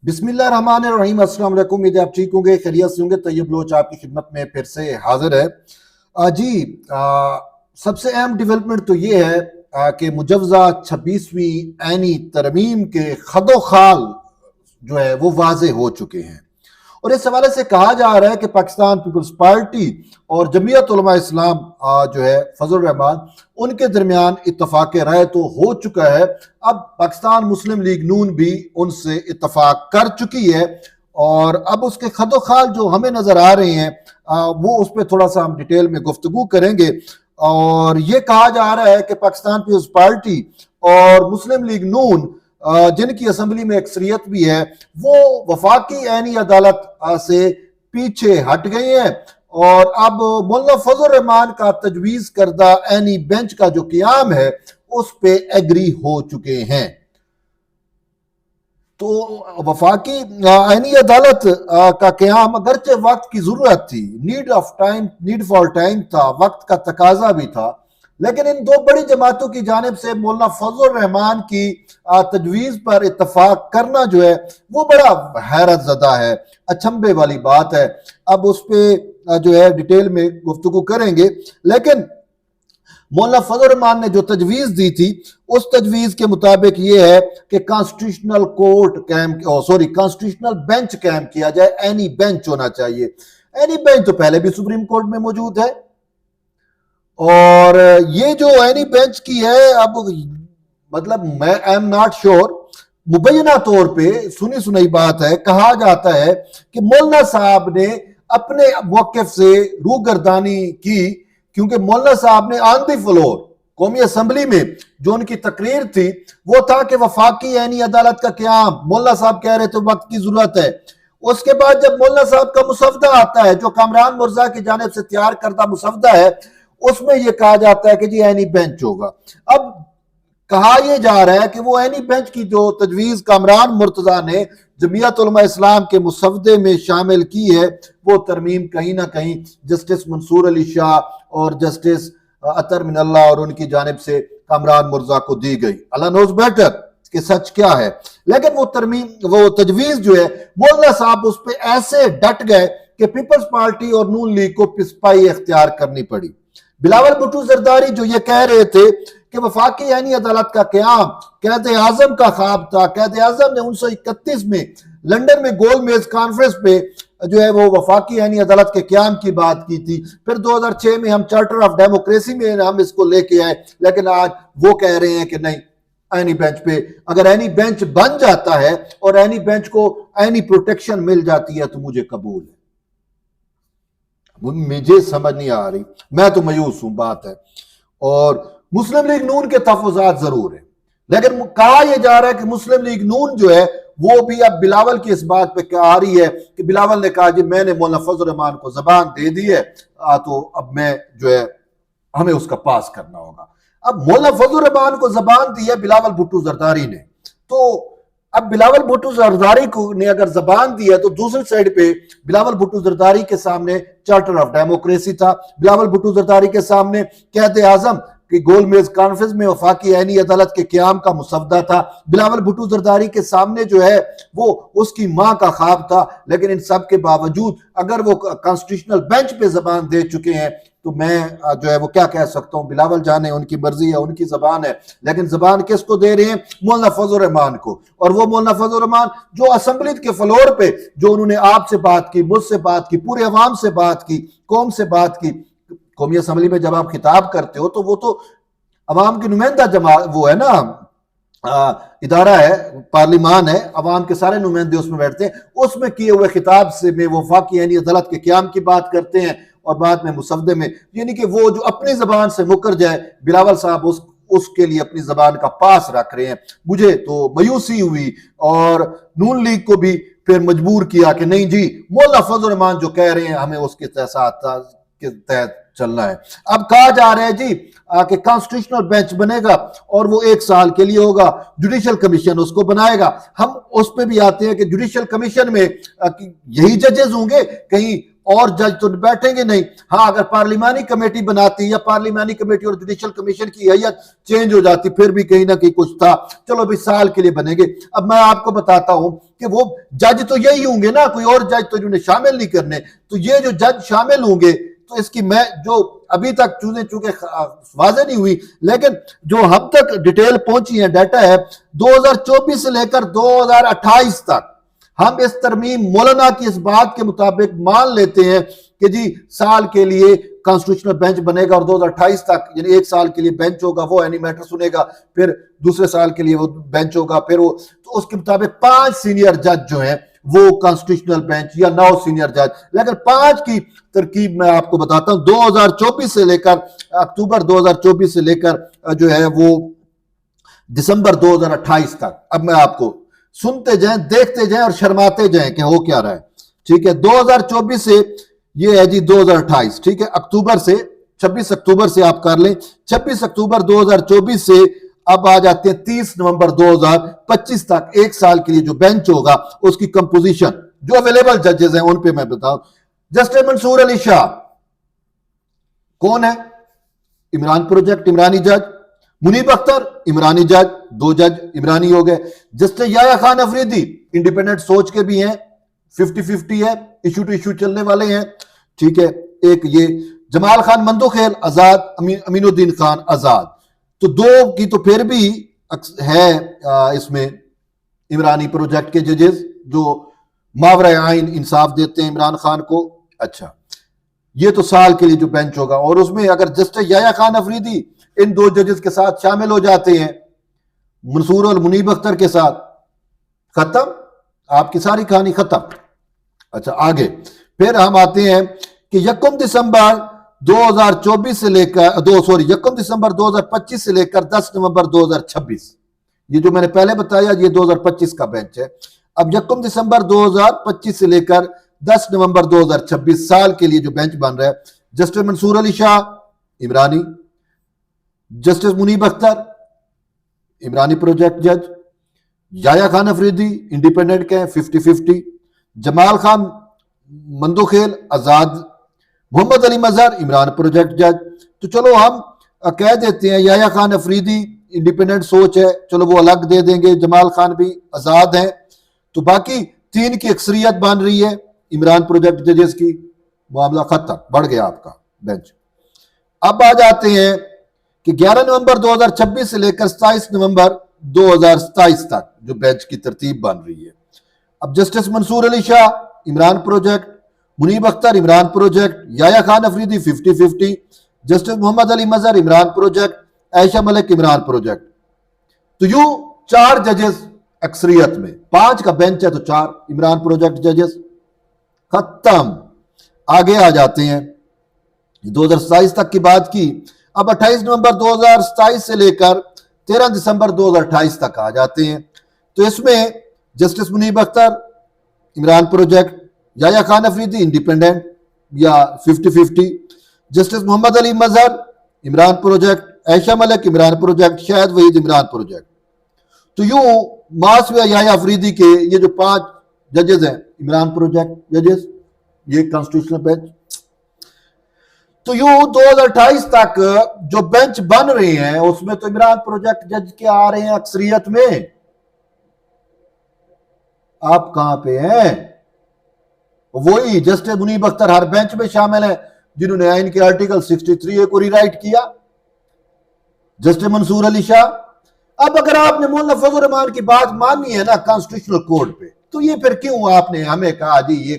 बिस्मिल्लाहिर्रहमानिर्रहीम। अस्सलाम वालेकुम। उम्मीद है आप ठीक होंगे, खैरियत से होंगे। तैयब लोच आपकी खिदमत में फिर से हाजिर है। सबसे अहम डेवलपमेंट तो ये है कि मुजवजा 26वीं ऐनी तरमीम के खदो खाल जो है वो वाजे हो चुके हैं और इस हवाले से कहा जा रहा है कि पाकिस्तान पीपल्स पार्टी और जमीयत उलमा इस्लाम जो है फजल रहमान उनके दरमियान इत्तफाक राय तो हो चुका है। अब पाकिस्तान मुस्लिम लीग नून भी उनसे इत्तफाक कर चुकी है और अब उसके खदो खाल जो हमें नजर आ रहे हैं वो उस पर थोड़ा सा हम डिटेल में गुफ्तगू करेंगे। और ये कहा जा रहा है कि पाकिस्तान पीपल्स पार्टी और मुस्लिम लीग नून जिनकी असम्बली में अक्सरियत भी है वो वफाकी ऐनी अदालत से पीछे हट गए हैं और अब मौलाना फजल रहमान का तजवीज करदा ऐनी बेंच का जो क़याम है उस पे एग्री हो चुके हैं। तो वफाकी ऐनी अदालत का क़याम अगरचे वक्त की जरूरत थी, नीड फॉर टाइम था, वक्त का तकाजा भी था, लेकिन इन दो बड़ी जमातों की जानिब से मौलाना फजल रहमान की तजवीज़ पर इत्तफाक करना जो है वो बड़ा हैरत ज़दा है, अचंभे वाली बात है। अब उस पर जो है डिटेल में गुफ्तगू करेंगे, लेकिन मौलाना फजल रहमान ने जो तजवीज़ दी थी उस तजवीज़ के मुताबिक ये है कि कॉन्स्टिट्यूशनल कॉन्स्टिट्यूशनल बेंच कायम किया जाए, एनी बेंच होना चाहिए। एनी बेंच तो पहले भी सुप्रीम कोर्ट में मौजूद है और ये जो एनी बेंच की है, अब मतलब मैं आई एम नॉट श्योर, मुबैना तौर पे सुनी सुनाई बात है, कहा जाता है कि मौलाना साहब ने अपने मौक़िफ़ से रूगर्दानी की, क्योंकि मौलाना साहब ने ऑन द फ्लोर कौमी असम्बली में जो उनकी तकरीर थी वो था कि वफाकी ऐनी अदालत का क़याम, मौलाना साहब कह रहे थे वक्त की जरूरत है। उसके बाद जब मौलाना साहब का मुसवदा आता है जो कामरान मुर्जा की जानिब से तैयार करदा मुसवदा है उसमें यह कहा जाता है कि जी ऐनी बेंच होगा। अब कहा यह जा रहा है कि वो ऐनी बेंच की जो तजवीज़ कामरान मुर्तजा ने जमीयत उलमा इस्लाम के मुसवदे में शामिल की है वो तरमीम कहीं ना कहीं जस्टिस मंसूर अली शाह और जस्टिस अतर मिनल्लाह और उनकी जानिब से कामरान मुर्जा को दी गई। अल्लाह नोज बेटर कि सच क्या है, लेकिन वो तजवीज़ जो है मौलाना साहब उस पर ऐसे डट गए कि पीपल्स पार्टी और नून लीग को पिसपाई इख्तियार करनी पड़ी। बिलावल भुट्टो जरदारी जो ये कह रहे थे कि वफाकी ऐनी अदालत का क़याम कैद आजम का ख्वाब था, कैद आजम ने 1931 में लंदन में गोल मेज कॉन्फ्रेंस पे जो है वो वफाकी ऐनी अदालत के क़याम की बात की थी। फिर 2006 में हम चार्टर ऑफ डेमोक्रेसी में हम इसको लेके आए, लेकिन आज वो कह रहे हैं कि नहीं, ऐनी बेंच पे अगर ऐनी बेंच बन जाता है और ऐनी बेंच को ऐनी प्रोटेक्शन मिल जाती है तो मुझे कबूल है। मुझे समझ नहीं आ रही, मैं तो मायूस हूं बात है। और मुस्लिम लीग नून के तहफ़्फ़ुज़ात जरूर है, लेकिन कहा यह जा रहा है कि मुस्लिम लीग नून जो है वो भी अब बिलावल की इस बात पे कह आ रही है कि बिलावल ने कहा जी मैंने मौलाना फजल रहमान को जबान दे दी है तो अब मैं जो है हमें उसका पास करना होगा। अब मौलाना फजल रहमान को जबान दी है बिलावल भुट्टो जरदारी ने, तो अब बिलावल भुट्टो जरदारी को ने अगर जबान दी है तो दूसरी साइड पे बिलावल भुट्टो जरदारी के सामने चार्टर ऑफ डेमोक्रेसी था, बिलावल भुट्टो जरदारी के सामने कैद आजम कि गोल मेज कॉन्फ्रेंस में वफाकी ऐनी अदालत के क़याम का मुसवदा था, बिलावल भुट्टो जरदारी के सामने जो है वो उसकी मां का ख्वाब था। लेकिन इन सब के बावजूद अगर वो कॉन्स्टिट्यूशनल बेंच पे जबान दे चुके हैं तो मैं जो है वो क्या कह सकता हूं, बिलावल जाने, उनकी मर्जी है, उनकी जबान है, लेकिन जबान किसको दे रहे हैं? मौलाना फजल रहमान को। और वो मौलाना फजल रहमान जो असम्बली के फ्लोर पे जो उन्होंने आपसे बात की, मुझसे बात की, पूरे अवाम से बात की, कौम से बात की, कौमी असम्बली में जब आप खिताब करते हो तो वो तो अवाम की नुमाइंदा जमात वो है ना, इदारा है, पार्लिमान है, अवाम के सारे नुमाइंदे उसमें बैठते हैं, उसमें किए हुए खिताब से में वो वफाकी ऐनी अदालत के क़याम की बात करते हैं और बाद में मुसवदे में, यानी कि वो जो अपनी जबान से मुकर जाए, बिलावल साहब उसके लिए अपनी जबान का पास रख रहे हैं। मुझे तो मायूसी हुई और नून लीग को भी फिर मजबूर किया कि नहीं जी, मौलाना फजल रहमान जो कह रहे हैं हमें उसके तहत चलना है। अब कहा जा रहा है जी कि कॉन्स्टिट्यूशनल बेंच बनेगा और वो 1 साल के लिए होगा, जुडिशियल कमीशन उसको बनाएगा। हम उस पे भी आते हैं कि जुडिशियल कमीशन में यही जजेस होंगे, कहीं और जज तो बैठेंगे नहीं। हाँ, अगर पार्लिमानी कमेटी बनाती या पार्लिमानी कमेटी और जुडिशियल कमीशन की हैयत चेंज हो जाती फिर भी कहीं ना कहीं कुछ था। चलो भाई साल के लिए बनेंगे। अब मैं आपको बताता हूं कि वो जज तो यही होंगे ना, कोई और जज तो इन्होंने शामिल नहीं करने। तो ये जो जज शामिल होंगे तो इसकी मैं जो अभी तक चूजे चूंकि वाजे नहीं हुई, लेकिन जो हम तक डिटेल पहुंची है, डाटा है 2024 से लेकर 2028 तक हम इस तरमीम मौलाना की इस बात के मुताबिक मान लेते हैं कि जी साल के लिए कॉन्स्टिट्यूशनल बेंच बनेगा और 2028 तक यानी एक साल के लिए बेंच होगा, वो एनी मैटर सुनेगा, फिर दूसरे साल के लिए वो बेंच होगा, फिर वो तो उसके मुताबिक 5 सीनियर जज जो हैं वो कॉन्स्टिट्यूशनल बेंच या 9 सीनियर जज, लेकिन 5 की तरकीब मैं आपको बताता हूं 2024 से लेकर अक्टूबर 2024 से लेकर जो है वो दिसंबर 2028 तक। अब मैं आपको सुनते जाएं, देखते जाएं और शर्माते जाएं कि हो क्या रहा है। ठीक है, 2024 से ये है जी 2028। ठीक है, अक्टूबर से 26 अक्टूबर से आप कर लें, 26 अक्टूबर 2024 से अब आ जाते हैं 30 नवंबर 2025 तक। एक साल के लिए जो बेंच होगा उसकी कंपोजिशन जो अवेलेबल जजेस हैं उन पे मैं बताऊं। जस्टिस मंसूर अली शाह कौन है? इमरान प्रोजेक्ट इमरानी जज। मुनीब अख्तर इमरानी जज, 2 जज इमरानी हो गए। जस्टिस याया खान अफरीदी इंडिपेंडेंट सोच के भी हैं, 50-50 है, इशू टू इशू चलने वाले हैं। ठीक है, एक ये जमाल खान मंदोखेल आजाद, अमीनुद्दीन खान आजाद। तो 2 की तो फिर भी है इसमें इमरानी प्रोजेक्ट के जजेस जो मावरा आइन इंसाफ देते हैं इमरान खान को। अच्छा, ये तो साल के लिए जो बेंच होगा और उसमें अगर जस्टिस याया खान अफरीदी इन 2 जजेस के साथ शामिल हो जाते हैं मंसूर और मुनीब अख्तर के साथ, खत्म, आपकी सारी कहानी खत्म। अच्छा, आगे फिर हम आते हैं कि 1 दिसंबर 2024 से लेकर 1 दिसंबर 2025 से लेकर 10 नवंबर 2026, ये जो मैंने पहले बताया ये 2025 का बेंच है। अब 1 दिसंबर 2025 से लेकर 10 नवंबर 2026 साल के लिए जो बेंच बन रहा है, जस्टिस मंसूर अली शाह इमरानी, जस्टिस मुनीब अख्तर इमरानी प्रोजेक्ट जज, याया खान अफरीदी इंडिपेंडेंट के हैं 50-50, जमाल खान मंदोखेल आजाद, मोहम्मद अली मजहर इमरान प्रोजेक्ट जज। तो चलो हम कह देते हैं याया खान अफरीदी इंडिपेंडेंट सोच है, चलो वो अलग दे देंगे, जमाल खान भी आजाद हैं, तो बाकी 3 की अक्सरियत बन रही है इमरान प्रोजेक्ट जजेस की। मामला खत्म, बढ़ गया आपका बेंच। अब आ जाते हैं कि 11 नवंबर 2026 से लेकर 27 नवंबर 2027 तक जो बेंच की तरतीब बन रही है। अब justice Mansoor Ali Shah Imran project, Munib Akhtar Imran project, Yahya Khan Afridi 50-50, justice Mohammad Ali Mazhar Imran project, Ayesha Malik Imran project. तो यूं 4 जजेस अक्सरियत में, 5 का बेंच है तो 4 इमरान प्रोजेक्ट जजेस। खत्म। आगे आ जाते हैं 2027 तक की बात की। अब 28 नवंबर 2027 से लेकर 13 दिसंबर 2028 तक आ जाते हैं। तो इसमें justice Munib Akhtar Imran project, Yahya Khan Afridi independent या 50-50, justice Mohammad Ali Mazhar Imran project, Ayesha Malik Imran project, Shahid Waheed Imran project. तो यूं मासविया याया अफरीदी के ये जो 5 जजेस हैं इमरान प्रोजेक्ट जजेस, ये कॉन्स्टिट्यूशनल बेंच। तो यूं 2028 तक जो बेंच बन रहे हैं उसमें तो इमरान प्रोजेक्ट जज के आ रहे हैं अक्सरियत में। आप कहां पे हैं? वही जस्टिस मुनीब अख्तर हर बेंच में शामिल है जिन्होंने आइन के आर्टिकल 63A को रीराइट किया। जस्टिस मंसूर अली शाह। अब अगर आपने मौलाना फजल रहमान की बात मानी है ना कॉन्स्टिट्यूशनल कोड पे, तो ये फिर क्यों आपने हमें कहा जी ये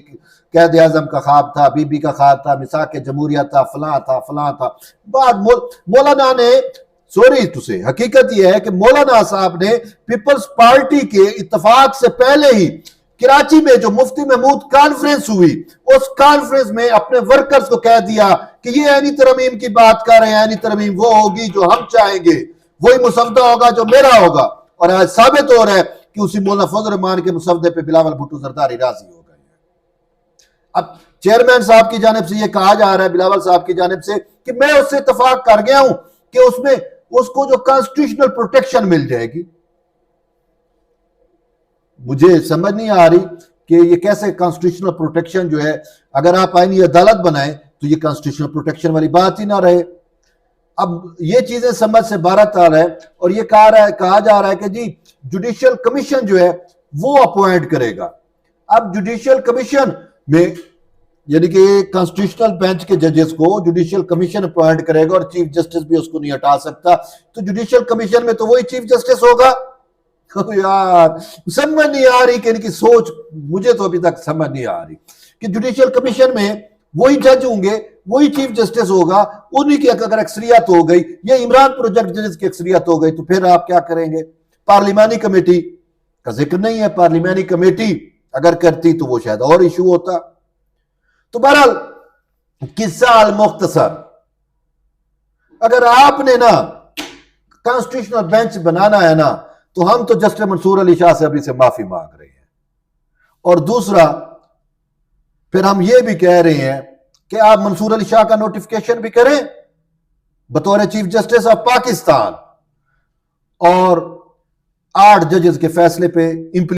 कैद आजम का ख्वाब था, बीबी का ख्वाब था, मिसाक जमहूरिया था, फलां था फलां था। बाद मौलाना ने, सॉरी तुझे, हकीकत यह है कि मौलाना साहब ने पीपल्स पार्टी के इत्तेफाक से पहले ही कराची में जो मुफ्ती महमूद कॉन्फ्रेंस हुई उस कॉन्फ्रेंस में अपने वर्कर्स को कह दिया कि ये ऐनी तरमीम की बात कर रहे हैं, ऐनी तरमीम वो होगी जो हम चाहेंगे, वही मुसवदा होगा जो मेरा होगा। और आज साबित हो रहा है कि उसी मौलाना फजल रहमान के मुसवदे पे बिलावल भुट्टो जरदारी राजी हो गए। अब चेयरमैन साहब की जानिब से यह कहा जा रहा है, बिलावल साहब की जानिब से, कि मैं उससे इत्तेफाक कर गया हूं कि उसमें उसको जो कॉन्स्टिट्यूशनल प्रोटेक्शन मिल जाएगी। मुझे समझ नहीं आ रही कि ये कैसे कॉन्स्टिट्यूशनल प्रोटेक्शन जो है, अगर आप आईनी अदालत बनाएं तो ये कॉन्स्टिट्यूशनल प्रोटेक्शन वाली बात ही ना रहे। अब ये चीजें समझ से बाहर आ रहा है और ये कहा जा रहा है कि जी जुडिशियल कमीशन जो है वो अपॉइंट करेगा। अब जुडिशियल कमीशन में यानी कि कॉन्स्टिट्यूशनल बेंच के जजेस को जुडिशियल कमीशन अपॉइंट करेगा और चीफ जस्टिस भी उसको नहीं हटा सकता। तो जुडिशियल कमीशन में तो वही चीफ जस्टिस होगा। यार समझ नहीं आ रही कि इनकी सोच, मुझे तो अभी तक समझ नहीं आ रही कि जुडिशियल कमीशन में वही जज होंगे, वही चीफ जस्टिस होगा, उन्हीं की अगर अक्सरियत हो गई या इमरान प्रोजेक्ट जजेस की अक्सरियत हो गई तो फिर आप क्या करेंगे? पार्लिमानी कमेटी का जिक्र नहीं है। पार्लिमानी कमेटी अगर करती तो वो शायद और इशू होता। तो बहरहाल किस्सा अल मुख्तसर, अगर आपने ना कॉन्स्टिट्यूशनल बेंच बनाना है ना तो हम तो जस्टिस मंसूर अली शाह से अभी से माफी मांग रहे हैं। और दूसरा फिर हम ये भी कह रहे हैं कि आप मंसूर अली शाह का नोटिफिकेशन भी करें बतौर चीफ जस्टिस ऑफ पाकिस्तान और 8 जजेस के फैसले पे